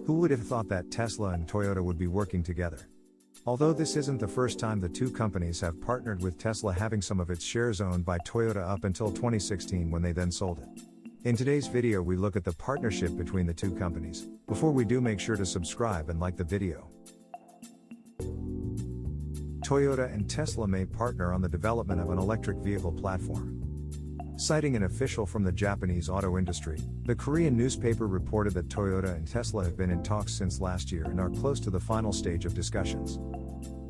Who would have thought that Tesla and Toyota would be working together? Although this isn't the first time the two companies have partnered, with Tesla having some of its shares owned by Toyota up until 2016 when they then sold it. In today's video we look at the partnership between the two companies. Before we do, make sure to subscribe and like the video. Toyota and Tesla may partner on the development of an electric vehicle platform. Citing an official from the Japanese auto industry, the Korean newspaper reported that Toyota and Tesla have been in talks since last year and are close to the final stage of discussions.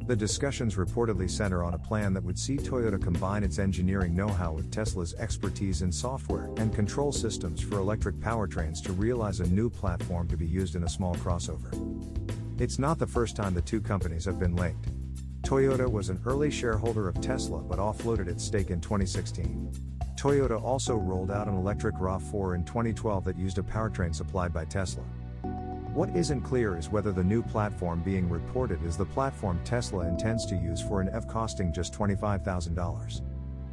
The discussions reportedly center on a plan that would see Toyota combine its engineering know-how with Tesla's expertise in software and control systems for electric powertrains to realize a new platform to be used in a small crossover. It's not the first time the two companies have been linked. Toyota was an early shareholder of Tesla but offloaded its stake in 2016. Toyota also rolled out an electric RAV4 in 2012 that used a powertrain supplied by Tesla. What isn't clear is whether the new platform being reported is the platform Tesla intends to use for an EV costing just $25,000.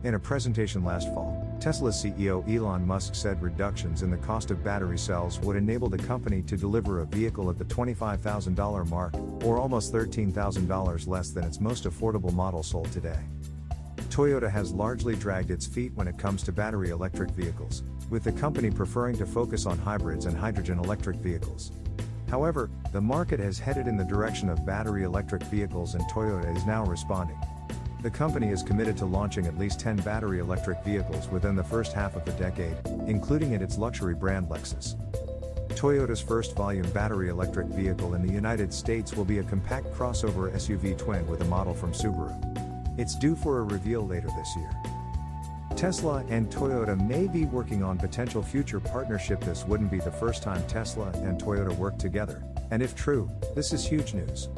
In a presentation last fall, Tesla's CEO Elon Musk said reductions in the cost of battery cells would enable the company to deliver a vehicle at the $25,000 mark, or almost $13,000 less than its most affordable model sold today. Toyota has largely dragged its feet when it comes to battery electric vehicles, with the company preferring to focus on hybrids and hydrogen electric vehicles. However, the market has headed in the direction of battery electric vehicles and Toyota is now responding. The company is committed to launching at least 10 battery electric vehicles within the first half of the decade, including in its luxury brand Lexus. Toyota's first volume battery electric vehicle in the United States will be a compact crossover SUV twin with a model from Subaru. It's due for a reveal later this year. Tesla and Toyota may be working on potential future partnership. This wouldn't be the first time Tesla and Toyota work together, and if true, this is huge news.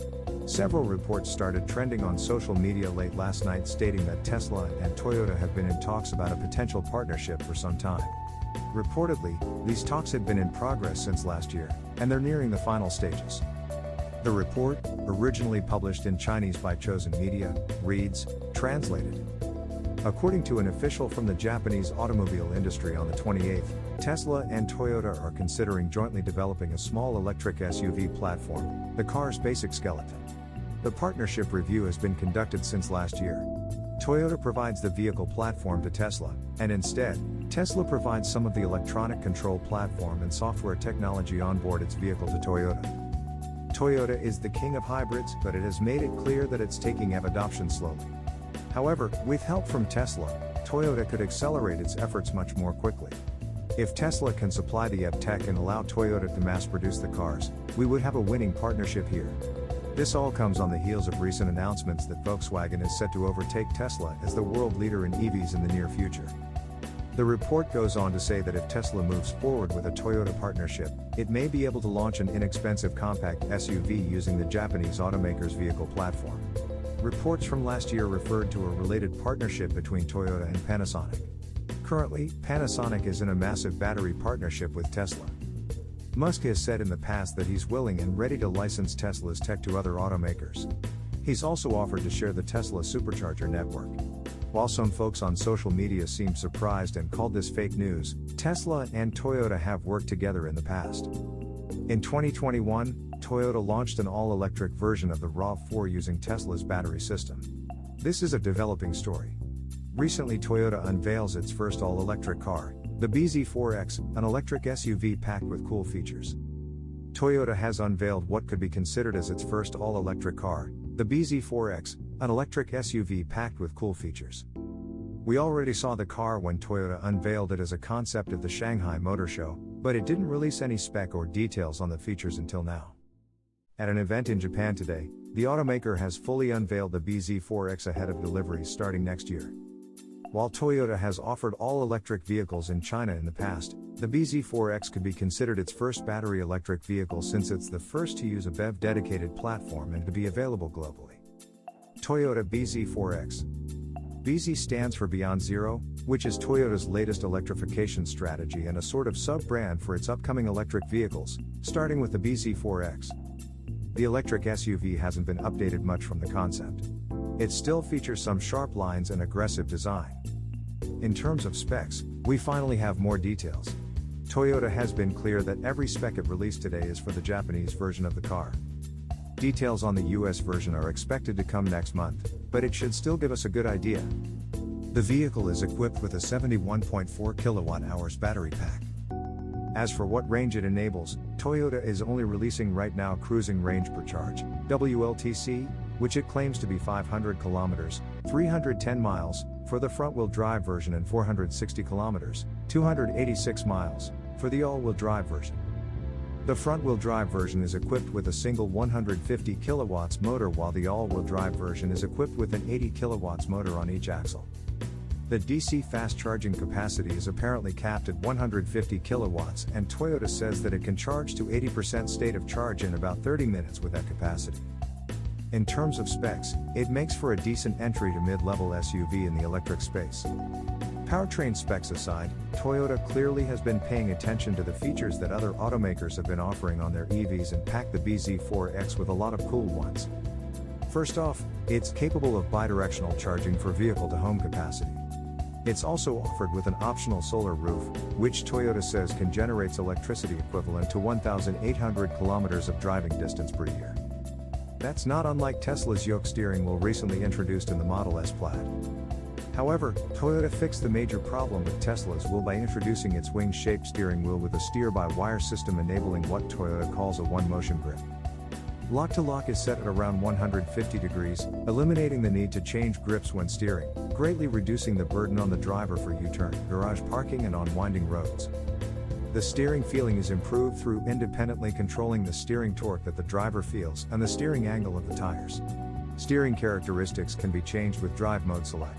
Several reports started trending on social media late last night stating that Tesla and Toyota have been in talks about a potential partnership for some time. Reportedly, these talks had been in progress since last year, and they're nearing the final stages. The report, originally published in Chinese by Chosen Media, reads, translated. According to an official from the Japanese automobile industry on the 28th, Tesla and Toyota are considering jointly developing a small electric SUV platform, the car's basic skeleton. The partnership review has been conducted since last year. Toyota provides the vehicle platform to Tesla, and instead, Tesla provides some of the electronic control platform and software technology on board its vehicle to Toyota. Toyota is the king of hybrids, but it has made it clear that it's taking EV adoption slowly. However, with help from Tesla, Toyota could accelerate its efforts much more quickly. If Tesla can supply the EV tech and allow Toyota to mass produce the cars, we would have a winning partnership here. This all comes on the heels of recent announcements that Volkswagen is set to overtake Tesla as the world leader in EVs in the near future. The report goes on to say that if Tesla moves forward with a Toyota partnership, it may be able to launch an inexpensive compact SUV using the Japanese automaker's vehicle platform. Reports from last year referred to a related partnership between Toyota and Panasonic. Currently, Panasonic is in a massive battery partnership with Tesla. Musk has said in the past that he's willing and ready to license Tesla's tech to other automakers. He's also offered to share the Tesla supercharger network. While some folks on social media seemed surprised and called this fake news, Tesla and Toyota have worked together in the past. In 2021, Toyota launched an all-electric version of the RAV4 using Tesla's battery system. This is a developing story. Recently, Toyota unveils its first all-electric car, the bZ4X, an electric SUV packed with cool features. Toyota has unveiled what could be considered as its first all-electric car, the bZ4X, an electric SUV packed with cool features. We already saw the car when Toyota unveiled it as a concept at the Shanghai Motor Show, but it didn't release any spec or details on the features until now. At an event in Japan today, the automaker has fully unveiled the bZ4X ahead of deliveries starting next year. While Toyota has offered all-electric vehicles in China in the past, the bZ4X could be considered its first battery electric vehicle since it's the first to use a BEV-dedicated platform and to be available globally. Toyota bZ4X. bZ stands for Beyond Zero, which is Toyota's latest electrification strategy and a sort of sub-brand for its upcoming electric vehicles, starting with the bZ4X. The electric SUV hasn't been updated much from the concept. It still features some sharp lines and aggressive design. In terms of specs, we finally have more details. Toyota has been clear that every spec it released today is for the Japanese version of the car. Details on the US version are expected to come next month, but it should still give us a good idea. The vehicle is equipped with a 71.4 kWh battery pack. As for what range it enables, Toyota is only releasing right now cruising range per charge, WLTC, which it claims to be 500 kilometers, 310 miles, for the front-wheel drive version and 460 kilometers, 286 miles, for the all-wheel drive version. The front-wheel drive version is equipped with a single 150 kilowatts motor, while the all-wheel drive version is equipped with an 80 kilowatts motor on each axle. The DC fast charging capacity is apparently capped at 150 kilowatts, and Toyota says that it can charge to 80% state of charge in about 30 minutes with that capacity. In terms of specs, it makes for a decent entry to mid-level SUV in the electric space. Powertrain specs aside, Toyota clearly has been paying attention to the features that other automakers have been offering on their EVs and packed the bZ4X with a lot of cool ones. First off, it's capable of bidirectional charging for vehicle-to-home capacity. It's also offered with an optional solar roof, which Toyota says can generate electricity equivalent to 1,800 kilometers of driving distance per year. That's not unlike Tesla's yoke steering wheel recently introduced in the Model S Plaid. However, Toyota fixed the major problem with Tesla's wheel by introducing its wing-shaped steering wheel with a steer-by-wire system, enabling what Toyota calls a one-motion grip. Lock-to-lock is set at around 150 degrees, eliminating the need to change grips when steering, greatly reducing the burden on the driver for U-turn, garage parking and on winding roads. The steering feeling is improved through independently controlling the steering torque that the driver feels and the steering angle of the tires. Steering characteristics can be changed with drive mode select.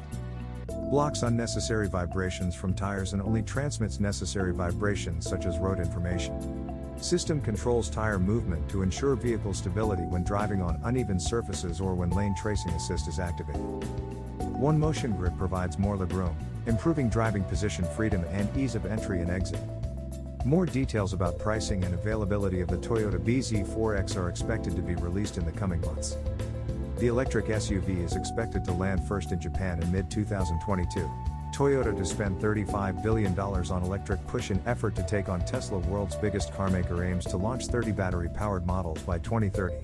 Blocks unnecessary vibrations from tires and only transmits necessary vibrations such as road information. System controls tire movement to ensure vehicle stability when driving on uneven surfaces or when lane tracing assist is activated. One motion grip provides more legroom, improving driving position freedom and ease of entry and exit. More details about pricing and availability of the Toyota bZ4X are expected to be released in the coming months. The electric SUV is expected to land first in Japan in mid-2022. Toyota to spend $35 billion on electric push in effort to take on Tesla. World's biggest carmaker aims to launch 30 battery-powered models by 2030.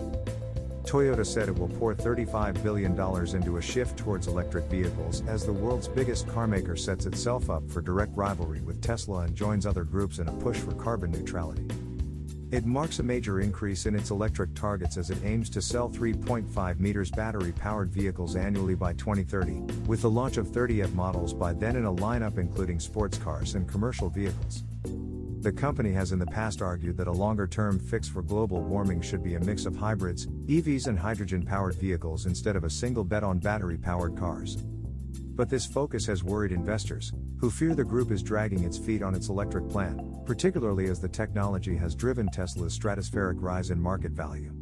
Toyota said it will pour $35 billion into a shift towards electric vehicles as the world's biggest carmaker sets itself up for direct rivalry with Tesla and joins other groups in a push for carbon neutrality. It marks a major increase in its electric targets as it aims to sell 3.5 meters battery-powered vehicles annually by 2030, with the launch of 30 EV models by then in a lineup including sports cars and commercial vehicles. The company has in the past argued that a longer-term fix for global warming should be a mix of hybrids, EVs and hydrogen-powered vehicles instead of a single bet on battery-powered cars. But this focus has worried investors, who fear the group is dragging its feet on its electric plan, particularly as the technology has driven Tesla's stratospheric rise in market value.